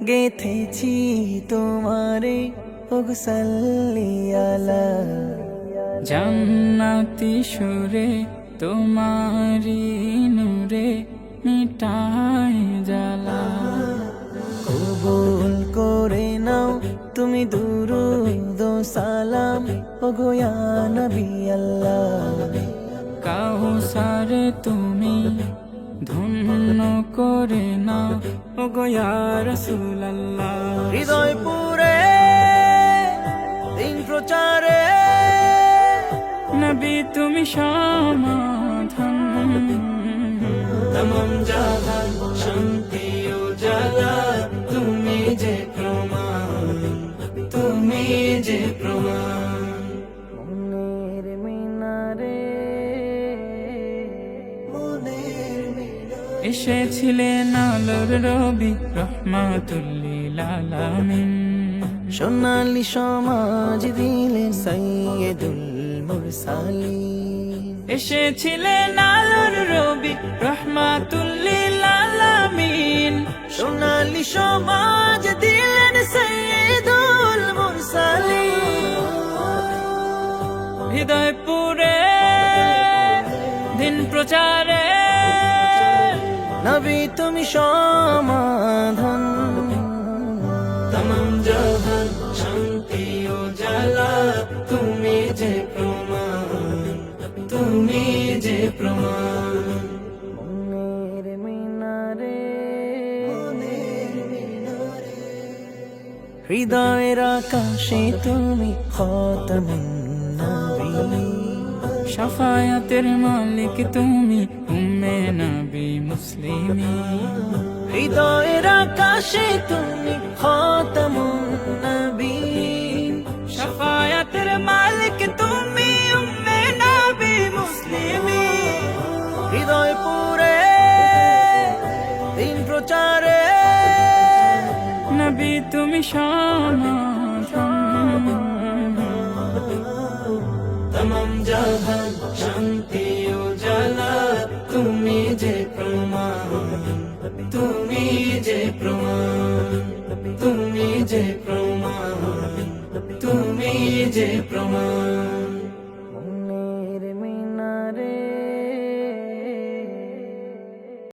গেথেছি তোমারে ওগো সাল্লি আলা জান্নাতি সুরে তোমারি নূরে মিটাই জ্বালা। কবুল করে নাও তুমি দুরূদ ও সালাম ওগো ইয়া নবী আল্লাহ। কাউসার তুমি ধন্য করে নাও ওগো ইয়া রাসূলুল্লাহ। হৃদয় পুরে দিন প্রচারে নবী তুমি সমাধান, তমাম জাহান শান্তি ও জালা তুমি যে প্রমাণ, তুমি যে প্রমাণ। মনের মিনারে এসেছিলেন আলোর রবি রহমাতুল লিল আলামিন। সোনালি সমাজ দিলেন সাইয়্যিদুল মুরসালিন। এসেছিলেন আলোর রবি রহমাতুল লিল আলামিন। সোনালি সমাজ দিলেন সাইয়্যিদুল মুরসালিন। হৃদয় পুরে দিন প্রচারে নবী তুমি সমাধান, তমাম জাহান শান্তি ও জালা তুমি যে প্রমাণ, তুমি যে প্রমাণ। মনের মিনারে হৃদয়ের আকাশে তুমি খাতামুন নবী। শাফায়াতের মালিক তুমি উম্মে নবী মুসলিমিন। হৃদয়ের আকাশে তুমি খাতামুন নবীন। শাফায়াতের মালিক তুমি উম্মে নবী মুসলিমিন। হৃদয় পুরে দিন প্রচারে নবী তুমি সমাধান, তমাম জাহান শান্তি ও জালা তুমি যে প্রমাণ, তুমি যে প্রমাণ, তুমি যে প্রমাণ, তুমি যে প্রমাণ।